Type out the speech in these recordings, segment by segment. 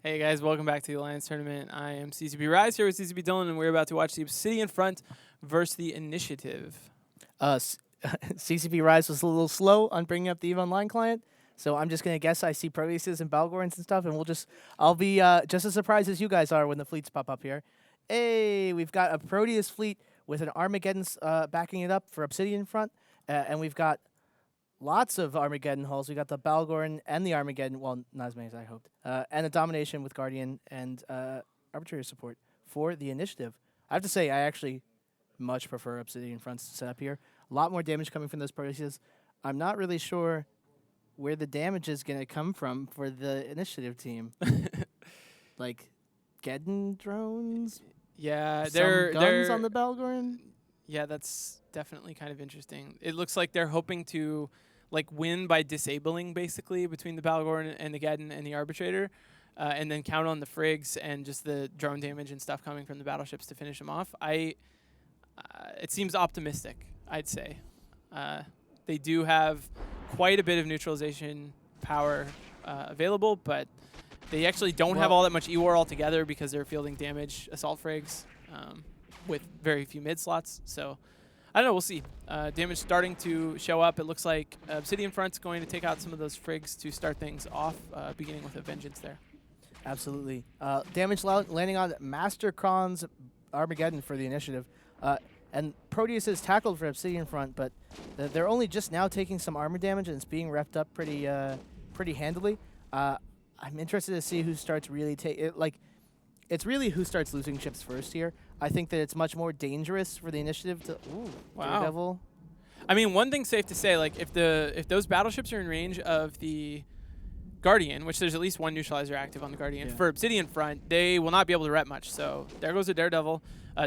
Hey guys, welcome back to the Alliance Tournament. I am CCP Rise here with CCP Dylan, and we're about to watch the Obsidian front versus the Initiative. CCP Rise was a little slow on bringing up the EVE Online client, so I'm just gonna guess I see Proteuses and Balgorns and stuff, and I'll be just as surprised as you guys are when the fleets pop up here. Hey, we've got a Proteus fleet with an Armageddon backing it up for Obsidian front, and we've got lots of Armageddon hulls. We got the Balgorn and the Armageddon, well, not as many as I hoped, and a Domination with Guardian and Arbitrator support for the Initiative. I have to say, I actually much prefer Obsidian fronts set up here. A lot more damage coming from those Proteuses. I'm not really sure where the damage is going to come from for the Initiative team. Like, Geddon drones? Yeah, Some they're guns on the Balgorn? Yeah, that's definitely kind of interesting. It looks like they're hoping to win by disabling basically between the Balgorn and the Geddon and the Arbitrator, and then count on the Frigs and just the drone damage and stuff coming from the battleships to finish them off. It seems optimistic, I'd say. They do have quite a bit of neutralization power available, but they actually don't have all that much E-War altogether because they're fielding damage assault frigs with very few mid slots. So I don't know, we'll see. Damage starting to show up. It looks like Obsidian front's going to take out some of those frigs to start things off, beginning with a Vengeance there. Absolutely. Damage landing on Master Kron's Armageddon for the Initiative. And Proteus is tackled for Obsidian front, but they're only just now taking some armor damage, and it's being repped up pretty handily. I'm interested to see who starts really it's really who starts losing ships first here. I think that it's much more dangerous for the Initiative to Daredevil. I mean, one thing's safe to say, if those battleships are in range of the Guardian, which there's at least one neutralizer active on the Guardian, for Obsidian front, they will not be able to rep much. So there goes a Daredevil.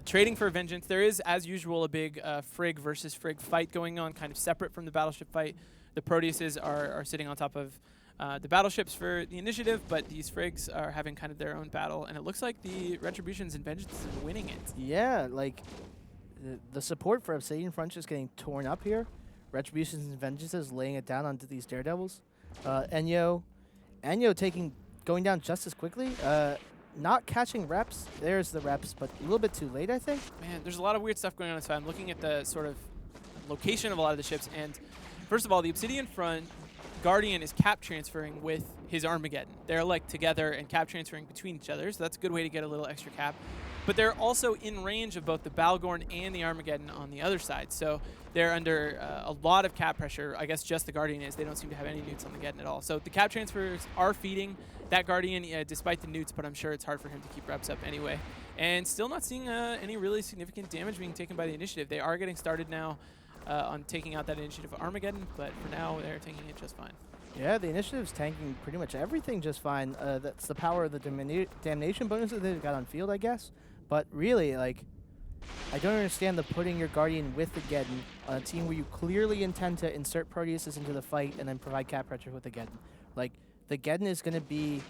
Trading for Vengeance. There is, as usual, a big Frig versus Frig fight going on, kind of separate from the battleship fight. The Proteuses are sitting on top of the battleships for the Initiative, but these Frigs are having kind of their own battle, and it looks like the Retributions and Vengeance are winning it. Yeah, the support for Obsidian front is getting torn up here. Retributions and Vengeances laying it down onto these Daredevils. Enyo going down just as quickly. Not catching reps. There's the reps, but a little bit too late, I think. Man, there's a lot of weird stuff going on this side. I'm looking at the sort of location of a lot of the ships, and first of all, the Obsidian front, Guardian is cap transferring with his Armageddon. They're together and cap transferring between each other, so that's a good way to get a little extra cap. But they're also in range of both the Balgorn and the Armageddon on the other side, so they're under a lot of cap pressure. I guess just the Guardian is. They don't seem to have any newts on the Geddon at all. So the cap transfers are feeding that Guardian despite the newts, but I'm sure it's hard for him to keep reps up anyway. And still not seeing any really significant damage being taken by the Initiative. They are getting started now on taking out that Initiative Armageddon, but for now they're taking it just fine. Yeah, the Initiative's tanking pretty much everything just fine. That's the power of the damnation bonuses that they've got on field, I guess. But really, I don't understand the putting your Guardian with the Geddon on a team where you clearly intend to insert Proteuses into the fight and then provide cap pressure with the Geddon. The Geddon is going to be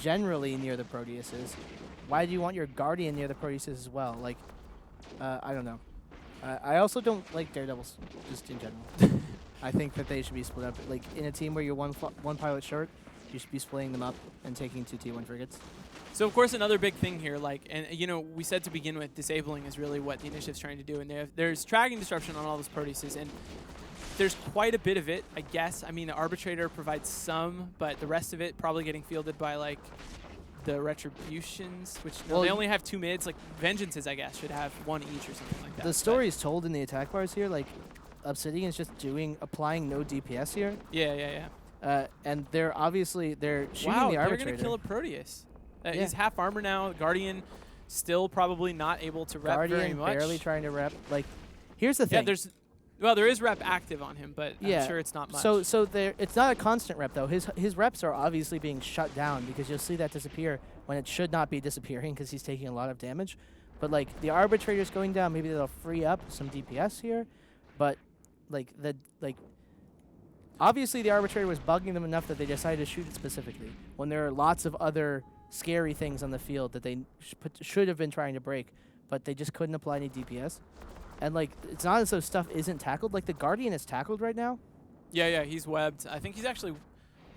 generally near the Proteuses. Why do you want your Guardian near the Proteuses as well? I don't know. I also don't like Daredevils, just in general. I think that they should be split up. In a team where you're one pilot short, you should be splitting them up and taking 2 T1 frigates. So, of course, another big thing here, we said to begin with, disabling is really what the Initiative's trying to do. And there's tracking disruption on all those Proteuses, and there's quite a bit of it, I guess. I mean, the Arbitrator provides some, but the rest of it probably getting fielded by, the Retributions, which they only have 2 mids. Vengeances, I guess, should have 1 each or something like that. The story is told in the attack bars here. Obsidian is just applying no DPS here. Yeah. And they're shooting the Arbitrator. They're going to kill a Proteus. He's half armor now. Guardian still probably not able to rep very much. Guardian barely trying to rep. Here's the thing. There is rep active on him, but I'm sure it's not much. So it's not a constant rep, though. His reps are obviously being shut down because you'll see that disappear when it should not be disappearing because he's taking a lot of damage. But, the Arbitrator's going down. Maybe they'll free up some DPS here. But, obviously the Arbitrator was bugging them enough that they decided to shoot it specifically when there are lots of other scary things on the field that they should have been trying to break, but they just couldn't apply any DPS. And, it's not as though stuff isn't tackled. The Guardian is tackled right now. Yeah, he's webbed. I think he's actually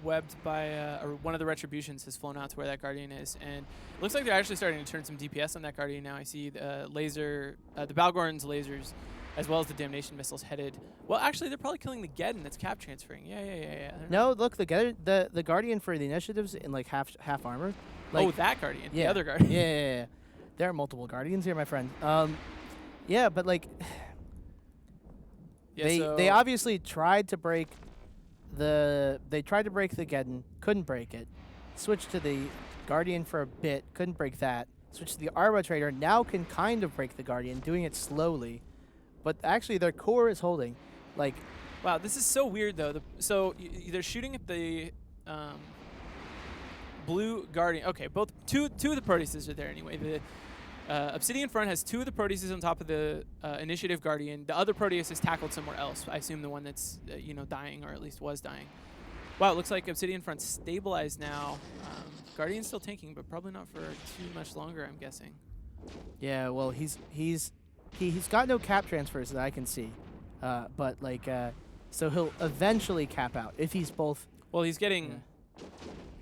webbed by, or one of the Retributions has flown out to where that Guardian is, and it looks like they're actually starting to turn some DPS on that Guardian now. I see the the Balgorn's lasers, as well as the Damnation missiles headed. Well, actually, they're probably killing the Geddon that's cap transferring. Yeah. No, look, the Guardian for the initiatives in like half armor. Like, oh, that Guardian. Yeah. The other Guardian. Yeah. There are multiple Guardians here, my friend. Yeah, but like, they obviously tried to break the Geddon, couldn't break it. Switched to the Guardian for a bit, couldn't break that. Switched to the Arbitrator, now can kind of break the Guardian, doing it slowly. But actually, their core is holding. Like, wow, this is so weird though. So they're shooting at the blue Guardian. Okay, two of the Proteuses are there anyway. The Obsidian front has 2 of the Proteuses on top of the initiative Guardian. The other Proteus is tackled somewhere else. I assume the one that's dying, or at least was dying. Wow, it looks like Obsidian front's stabilized now. Guardian's still tanking, but probably not for too much longer, I'm guessing. Yeah, well, he's got no cap transfers that I can see, but like, so he'll eventually cap out if he's both. Well, he's getting,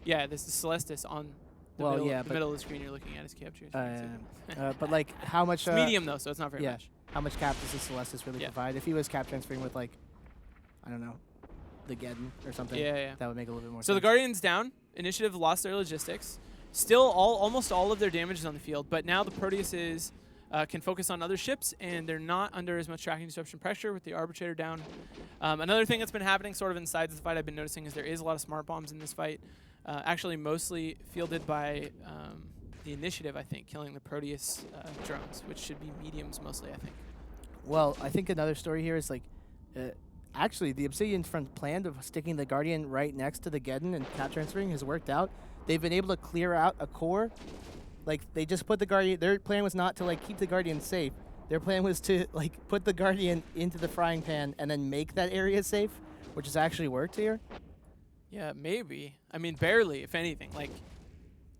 this is Celestis on the middle of the screen you're looking at is captured. But like, how much? It's medium though, so it's not very much. How much cap does the Celestis really provide? If he was cap transferring with like, I don't know, the Geddon or something, that would make a little bit more sense. So the Guardian's down. Initiative lost their logistics. Still, almost all of their damage is on the field, but now the Proteuses can focus on other ships, and they're not under as much tracking disruption pressure with the Arbitrator down. Another thing that's been happening sort of inside the fight I've been noticing is there is a lot of smart bombs in this fight. Actually, mostly fielded by the Initiative, I think, killing the Proteus drones, which should be mediums mostly, I think. Well, I think another story here is like, actually, the Obsidian front plan of sticking the Guardian right next to the Geddon and cap transferring has worked out. They've been able to clear out a core. Like, they just put the Guardian. Their plan was not to like keep the Guardian safe. Their plan was to like put the Guardian into the frying pan and then make that area safe, which has actually worked here. Yeah, maybe. I mean, barely, if anything. Like,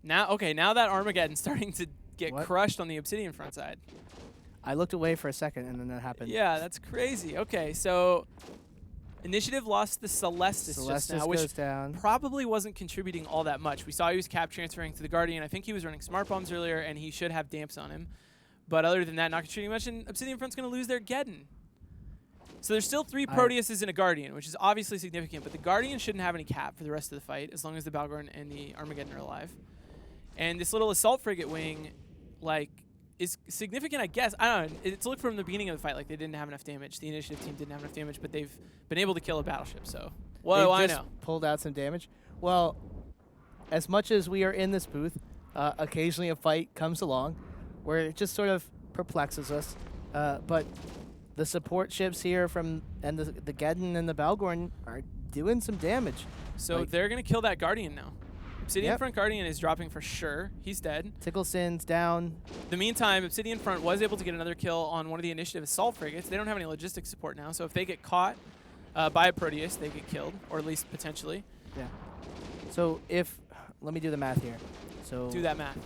now that Armageddon's starting to get crushed on the Obsidian front side. I looked away for a second, and then that happened. Yeah, that's crazy. Okay, so Initiative lost the Celestis just now, which probably wasn't contributing all that much. We saw he was cap transferring to the Guardian. I think he was running smart bombs earlier, and he should have damps on him. But other than that, not contributing much, and Obsidian front's going to lose their Geddon. So there's still 3 Proteuses and a Guardian, which is obviously significant, but the Guardian shouldn't have any cap for the rest of the fight, as long as the Balgorn and the Armageddon are alive. And this little assault frigate wing, like, is significant, I guess. I don't know. It's looked from the beginning of the fight like they didn't have enough damage. The initiative team didn't have enough damage, but they've been able to kill a battleship, so what do I know? Pulled out some damage. Well, as much as we are in this booth, occasionally a fight comes along where it just sort of perplexes us. But the support ships here and the Geddon and the Balgorn are doing some damage. So they're going to kill that Guardian now. Obsidian front Guardian is dropping for sure. He's dead. Ticklesin's down. In the meantime, Obsidian front was able to get another kill on one of the initiative assault frigates. They don't have any logistics support now, so if they get caught by a Proteus, they get killed, or at least potentially. Yeah. So let me do the math here. So do that math.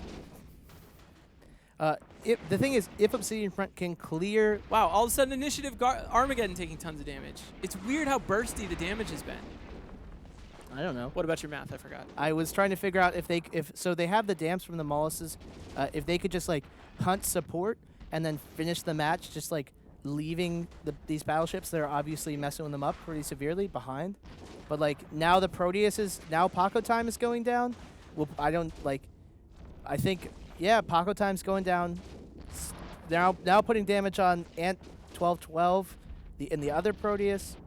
The thing is, if Obsidian front can clear... Wow, all of a sudden Initiative Armageddon taking tons of damage. It's weird how bursty the damage has been. I don't know. What about your math? I forgot. I was trying to figure out so they have the damps from the mollusks. If they could just like hunt support and then finish the match, just like leaving these battleships that are obviously messing them up pretty severely behind. But like now the Proteus now Paco time is going down. Well, I think Paco time's going down. They're now putting damage on Ant 1212, the other Proteus.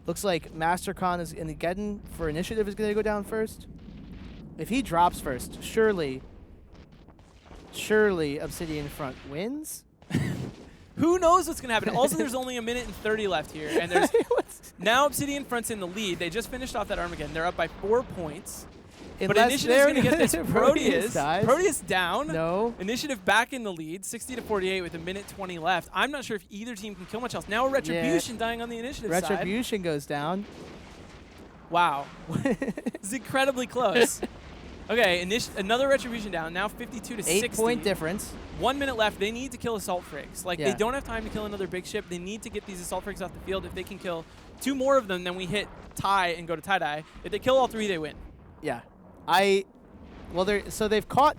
Looks like Mastercon is in the Geddon for initiative is going to go down first. If he drops first, surely Obsidian front wins. Who knows what's going to happen? Also, there's only 1 minute and 30 left here, and there's now Obsidian front's in the lead. They just finished off that Armageddon. They're up by 4 points. But Initiative's going to get this Proteus. Proteus down. No. Initiative back in the lead, 60-48 with 1 minute 20 left. I'm not sure if either team can kill much else. Now a Retribution dying on the Initiative side. Retribution goes down. Wow. It's incredibly close. Okay, another Retribution down. Now 52 to 60. 8-point difference. 1 minute left. They need to kill Assault Frigs. Like, Yeah. they don't have time to kill another big ship. They need to get these Assault Frigs off the field. If they can kill 2 more of them, then we hit tie and go to tie-dye. If they kill all 3, they win. Yeah. Well, they've caught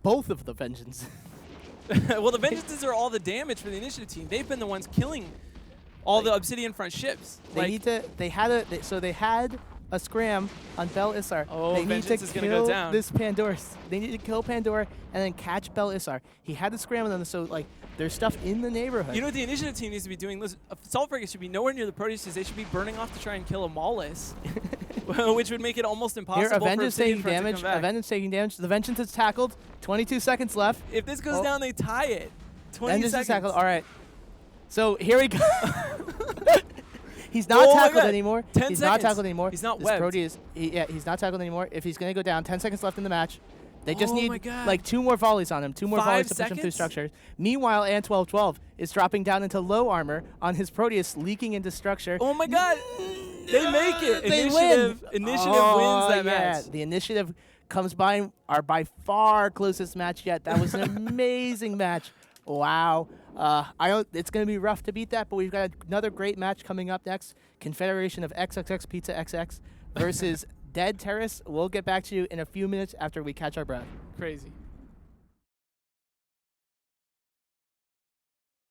both of the Vengeance. Well, the Vengeances are all the damage for the initiative team. They've been the ones killing all the Obsidian front ships. They had a scram on Bel Issar. Oh, they need Vengeance to is gonna go down. this Pandora. They need to kill Pandora and then catch Bel Issar. He had a scram on them, so like there's stuff in the neighborhood. You know what the initiative team needs to be doing? Listen, Assault Frigates should be nowhere near the Proteuses. They should be burning off to try and kill a Maulus, which would make it almost impossible Here, for Avengers Obsidian taking front to damage. come back. Avengers taking damage. The Vengeance is tackled. 22 seconds left. If this goes down, they tie it. 20 Vengeance seconds. is tackled. All right. So here we go. He's not Oh my tackled God. anymore. 10 He's seconds. not tackled anymore. He's not This webbed. Proteus, he's not tackled anymore. If he's going to go down, 10 seconds left in the match. They just Oh my need God. like 2 more volleys on him. 2 more 5 volleys to push him through seconds? structures. Meanwhile, and 1212 is dropping down into low armor on his Proteus, leaking into structure. Oh my God. They make it. They Initiative win. wins that Yeah. match. The Initiative comes by our by far closest match yet. That was an amazing match. Wow. It's going to be rough to beat that, but we've got another great match coming up next. Confederation of XXX Pizza XX versus Dead Terrace. We'll get back to you in a few minutes after we catch our breath. Crazy.